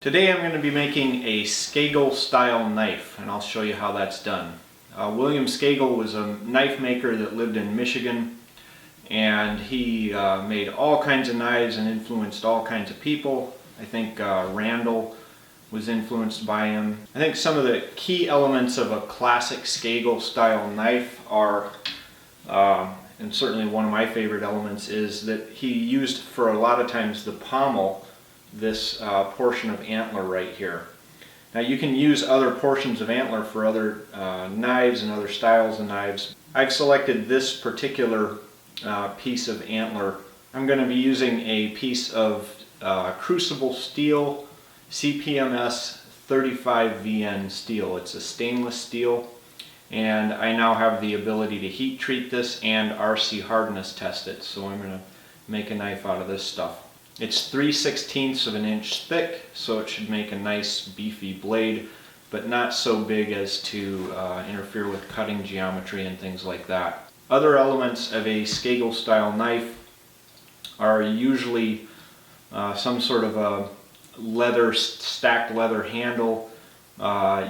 Today I'm going to be making a Scagel style knife, and I'll show you how that's done. William Scagel was a knife maker that lived in Michigan, and he made all kinds of knives and influenced all kinds of people. I think Randall was influenced by him. I think some of the key elements of a classic Scagel style knife are, and certainly one of my favorite elements is that he used for a lot of times the pommel this portion of antler right here. Now you can use other portions of antler for other knives and other styles of knives. I've selected this particular piece of antler. I'm going to be using a piece of crucible steel, CPMS 35VN steel. It's a stainless steel, and I now have the ability to heat treat this and RC hardness test it, so I'm going to make a knife out of this stuff. It's 3/16 of an inch thick, so it should make a nice beefy blade, but not so big as to interfere with cutting geometry and things like that. Other elements of a Scagel style knife are usually some sort of a stacked leather handle.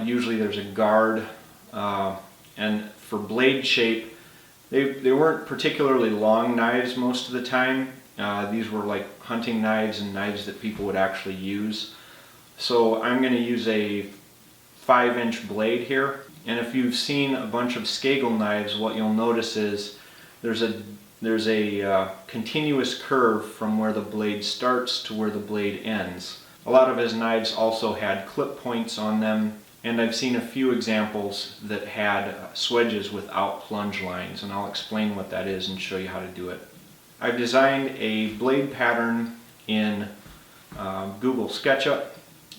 Usually there's a guard, and for blade shape, they weren't particularly long knives most of the time. These were like hunting knives and knives that people would actually use. So I'm going to use a 5-inch blade here. And if you've seen a bunch of Scagel knives, what you'll notice is there's a continuous curve from where the blade starts to where the blade ends. A lot of his knives also had clip points on them, and I've seen a few examples that had swedges without plunge lines, and I'll explain what that is and show you how to do it. I've designed a blade pattern in Google SketchUp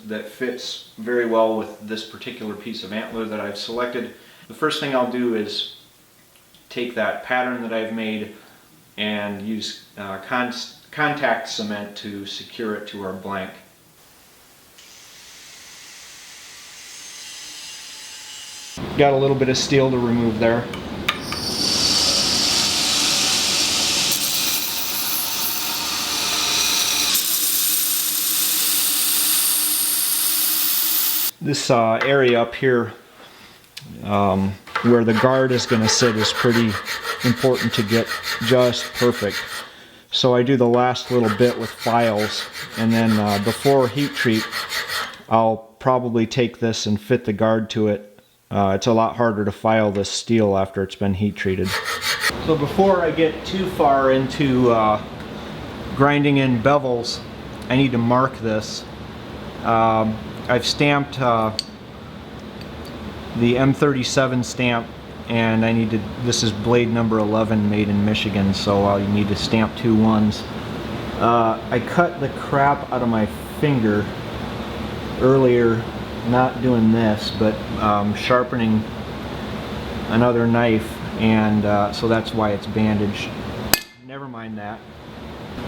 that fits very well with this particular piece of antler that I've selected. The first thing I'll do is take that pattern that I've made and use contact cement to secure it to our blank. Got a little bit of steel to remove there. This area up here where the guard is going to sit is pretty important to get just perfect. So I do the last little bit with files, and then before heat treat I'll probably take this and fit the guard to it. It's a lot harder to file this steel after it's been heat treated. So before I get too far into grinding in bevels, I need to mark this. I've stamped the M37 stamp, and this is blade number 11, made in Michigan, so I'll need to stamp 2 ones. I cut the crap out of my finger earlier, not doing this, but sharpening another knife, and so that's why it's bandaged. Never mind that.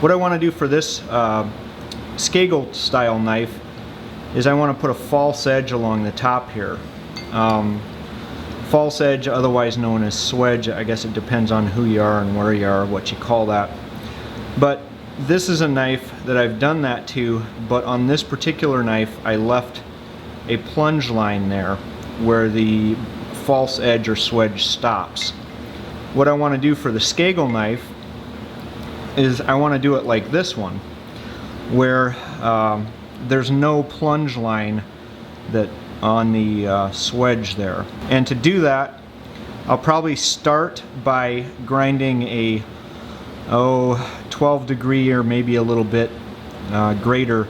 What I want to do for this Scagel style knife is I want to put a false edge along the top here. False edge, otherwise known as swedge, I guess it depends on who you are and where you are, what you call that. But this is a knife that I've done that to, but on this particular knife I left a plunge line there where the false edge or swedge stops. What I want to do for the Scagel knife is I want to do it like this one, where there's no plunge line that on the swedge there. And to do that, I'll probably start by grinding a 12-degree or maybe a little bit greater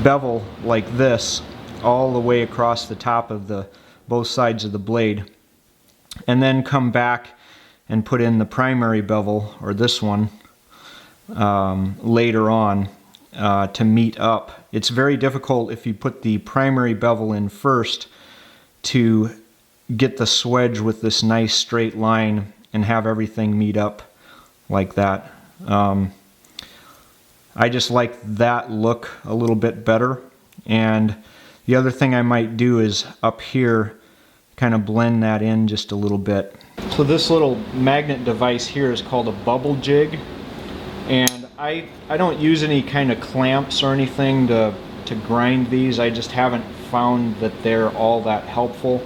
bevel like this all the way across the top of both sides of the blade, and then come back and put in the primary bevel, or this one, later on to meet up. It's very difficult if you put the primary bevel in first to get the swedge with this nice straight line and have everything meet up like that. I just like that look a little bit better. And the other thing I might do is up here kind of blend that in just a little bit. So this little magnet device here is called a bubble jig, and I don't use any kind of clamps or anything to to grind these. I just haven't found that they're all that helpful.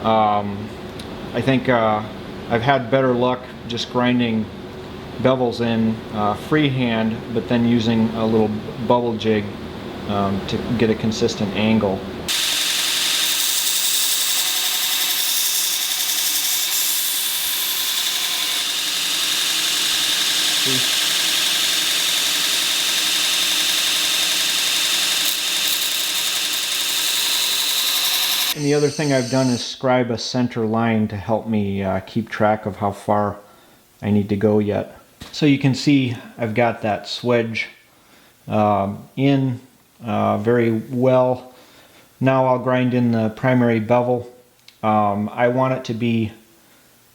I think I've had better luck just grinding bevels in freehand, but then using a little bubble jig to get a consistent angle. And the other thing I've done is scribe a center line to help me keep track of how far I need to go yet. So you can see I've got that swedge in very well. Now I'll grind in the primary bevel. I want it to be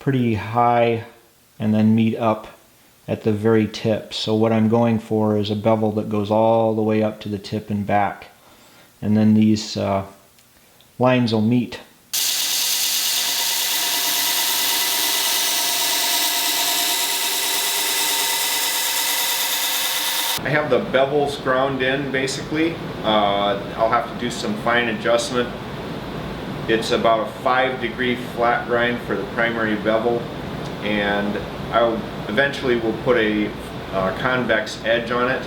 pretty high and then meet up at the very tip. So what I'm going for is a bevel that goes all the way up to the tip and back. And then these lines will meet. I have the bevels ground in basically. I'll have to do some fine adjustment. It's about a 5-degree flat grind for the primary bevel, and I eventually will put a convex edge on it.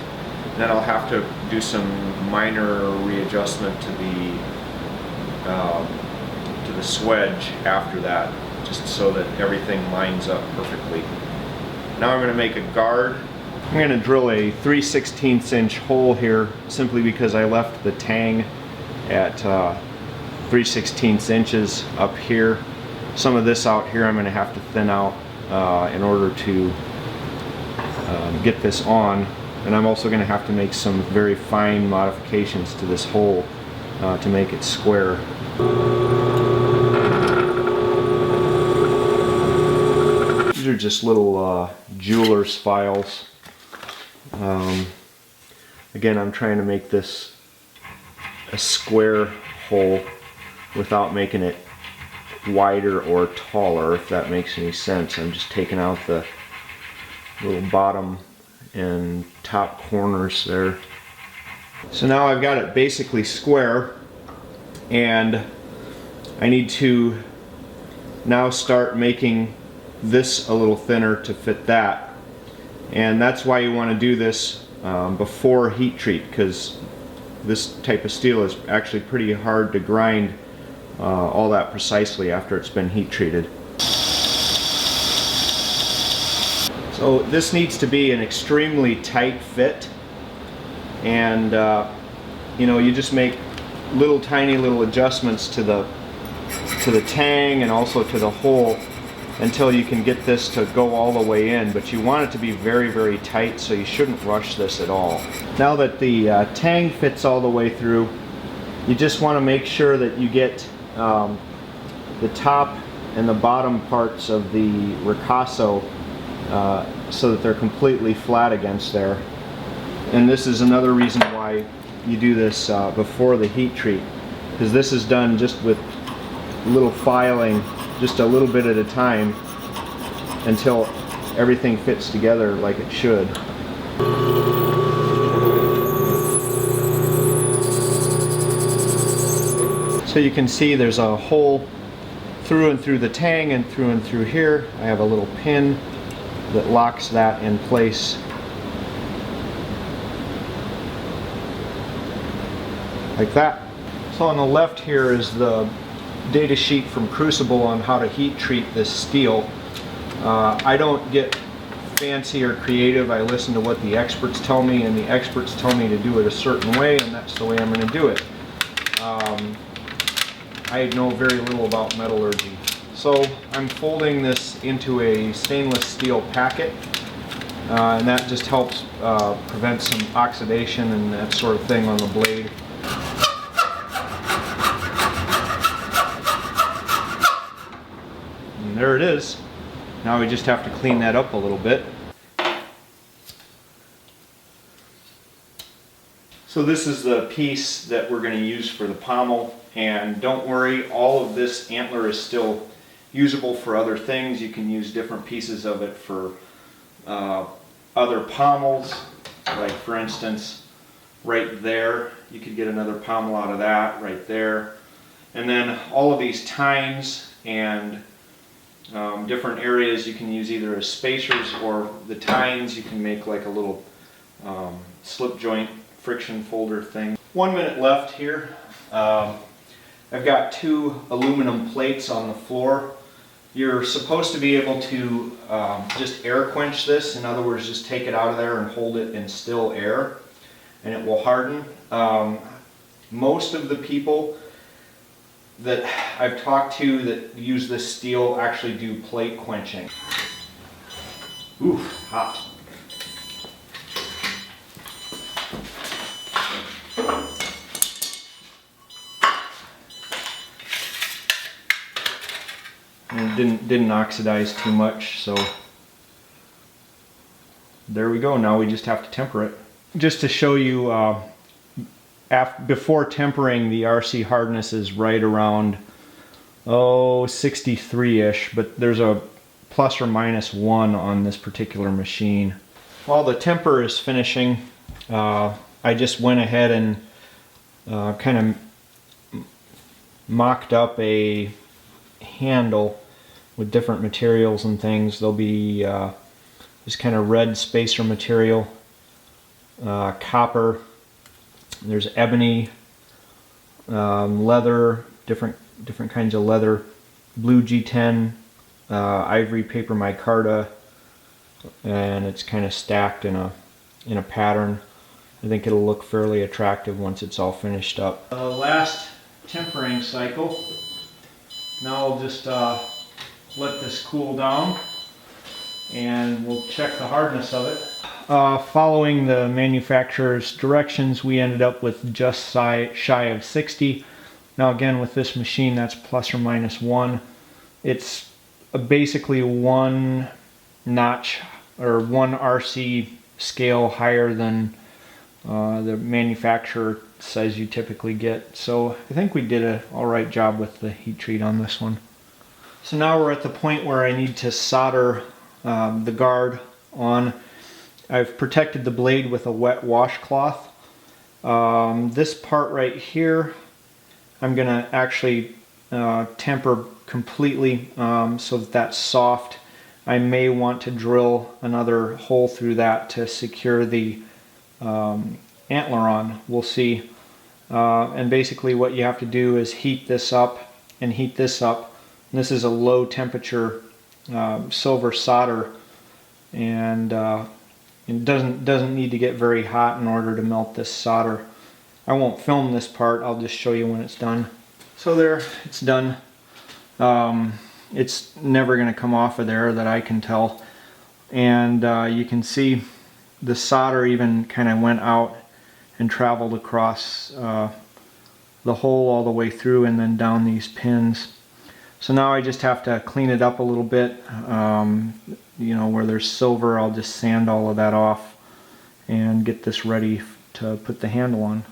Then I'll have to do some minor readjustment to the swedge after that, just so that everything lines up perfectly. Now I'm going to make a guard. I'm going to drill a 3/16 inch hole here simply because I left the tang at 3/16 inches up here. Some of this out here I'm going to have to thin out in order to get this on, and I'm also going to have to make some very fine modifications to this hole to make it square. These are just little jeweler's files. Again, I'm trying to make this a square hole without making it wider or taller, if that makes any sense. I'm just taking out the little bottom and top corners there. So now I've got it basically square, and I need to now start making this a little thinner to fit that. And that's why you want to do this before heat treat, because this type of steel is actually pretty hard to grind all that precisely after it's been heat treated. So this needs to be an extremely tight fit, and you know, you just make tiny little adjustments to the tang and also to the hole until you can get this to go all the way in, but you want it to be very, very tight, so you shouldn't rush this at all. Now that the tang fits all the way through, you just want to make sure that you get the top and the bottom parts of the ricasso so that they're completely flat against there. And this is another reason why you do this before the heat treat, because this is done just with little filing, just a little bit at a time, until everything fits together like it should. So you can see there's a hole through and through the tang and through here. I have a little pin that locks that in place. Like that. So on the left here is the data sheet from Crucible on how to heat treat this steel. I don't get fancy or creative. I listen to what the experts tell me, and the experts tell me to do it a certain way, and that's the way I'm going to do it. I know very little about metallurgy. So I'm folding this into a stainless steel packet, and that just helps prevent some oxidation and that sort of thing on the blade. And there it is. Now we just have to clean that up a little bit. So this is the piece that we're going to use for the pommel, and don't worry, all of this antler is still usable for other things. You can use different pieces of it for other pommels, like for instance right there You could get another pommel out of that right there. And then all of these tines and different areas you can use either as spacers, or the tines you can make like a little slip joint friction folder thing. 1 minute left here. I've got 2 aluminum plates on the floor. You're supposed to be able to just air quench this. In other words, just take it out of there and hold it in still air, and it will harden. Most of the people that I've talked to that use this steel actually do plate quenching. Oof, hot. And it didn't oxidize too much, so there we go. Now we just have to temper it. Just to show you, before tempering, the RC hardness is right around 63-ish, but there's a plus or minus 1 on this particular machine. While the temper is finishing, I just went ahead and kind of mocked up a handle with different materials and things. There'll be this kind of red spacer material, copper, there's ebony, leather, different kinds of leather, blue G10, ivory paper micarta, and it's kind of stacked in a pattern. I think it'll look fairly attractive once it's all finished up. The last tempering cycle. Now I'll just let this cool down and we'll check the hardness of it. Following the manufacturer's directions, we ended up with just shy of 60. Now again, with this machine, that's plus or minus 1. It's basically 1 notch or 1 RC scale higher than the manufacturer size you typically get. So I think we did an alright job with the heat treat on this one. So now we're at the point where I need to solder the guard on. I've protected the blade with a wet washcloth. This part right here, I'm going to actually temper completely so that that's soft. I may want to drill another hole through that to secure the antler on. We'll see. And basically what you have to do is heat this up and heat this up. And this is a low temperature silver solder, and it doesn't need to get very hot in order to melt this solder. I won't film this part, I'll just show you when it's done. So there, it's done. It's never going to come off of there that I can tell. And you can see the solder even kind of went out and traveled across the hole all the way through and then down these pins. So now I just have to clean it up a little bit. You know, where there's silver, I'll just sand all of that off and get this ready to put the handle on.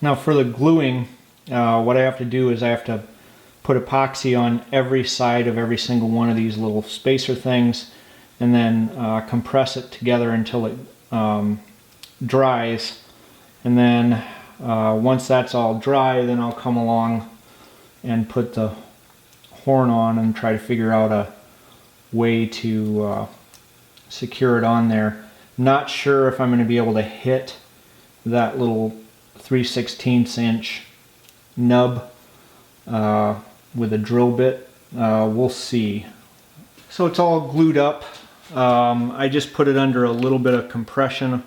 Now for the gluing, what I have to do is I have to put epoxy on every side of every single one of these little spacer things, and then compress it together until it dries. And then once that's all dry, then I'll come along and put the horn on and try to figure out a way to secure it on there. Not sure if I'm going to be able to hit that little 3/16 inch nub with a drill bit. We'll see. So it's all glued up. I just put it under a little bit of compression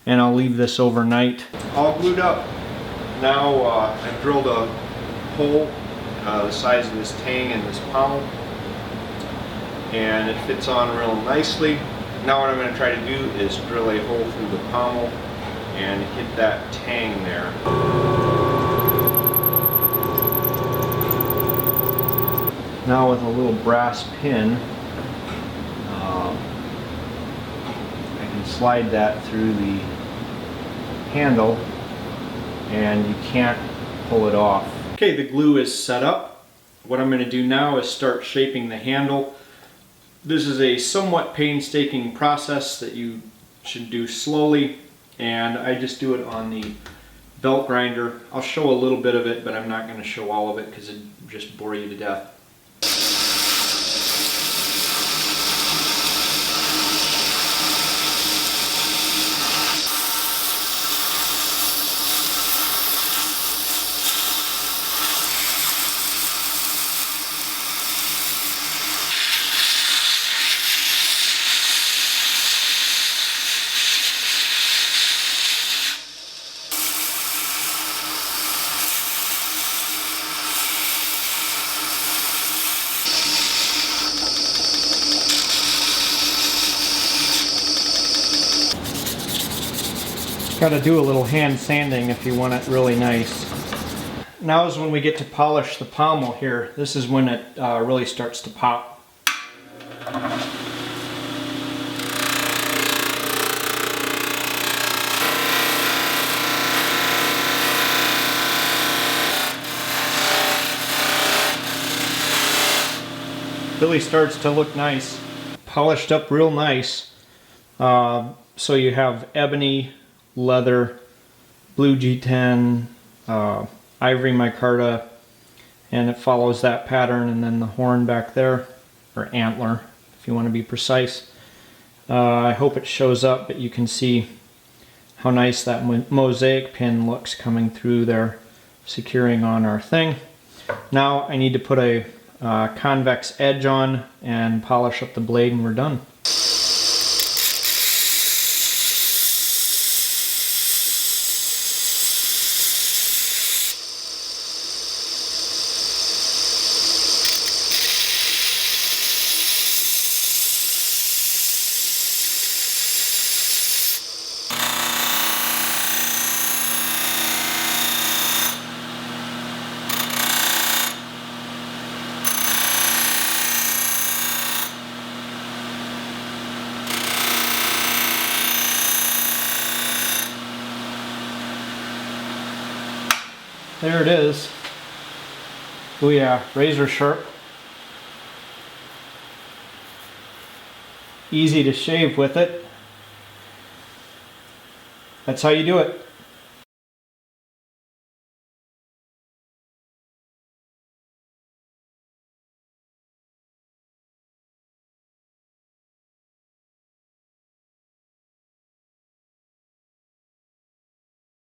and I'll leave this overnight. All glued up. Now I've drilled a hole the size of this tang and this pommel, and it fits on real nicely. Now what I'm going to try to do is drill a hole through the pommel and hit that tang there. Now with a little brass pin, I can slide that through the handle and you can't pull it off. Okay, the glue is set up. What I'm going to do now is start shaping the handle. This is a somewhat painstaking process that you should do slowly, and I just do it on the belt grinder. I'll show a little bit of it, but I'm not going to show all of it because it'd just bore you to death. Got to do a little hand sanding if you want it really nice. Now is when we get to polish the pommel here. This is when it really starts to pop. Really starts to look nice. Polished up real nice. So you have ebony, leather, blue G10, ivory micarta, and it follows that pattern, and then the horn back there, or antler if you want to be precise. I hope it shows up, but you can see how nice that mosaic pin looks coming through there, securing on our thing. Now I need to put a convex edge on and polish up the blade, and we're done. There it is. Oh yeah, razor sharp. Easy to shave with it. That's how you do it.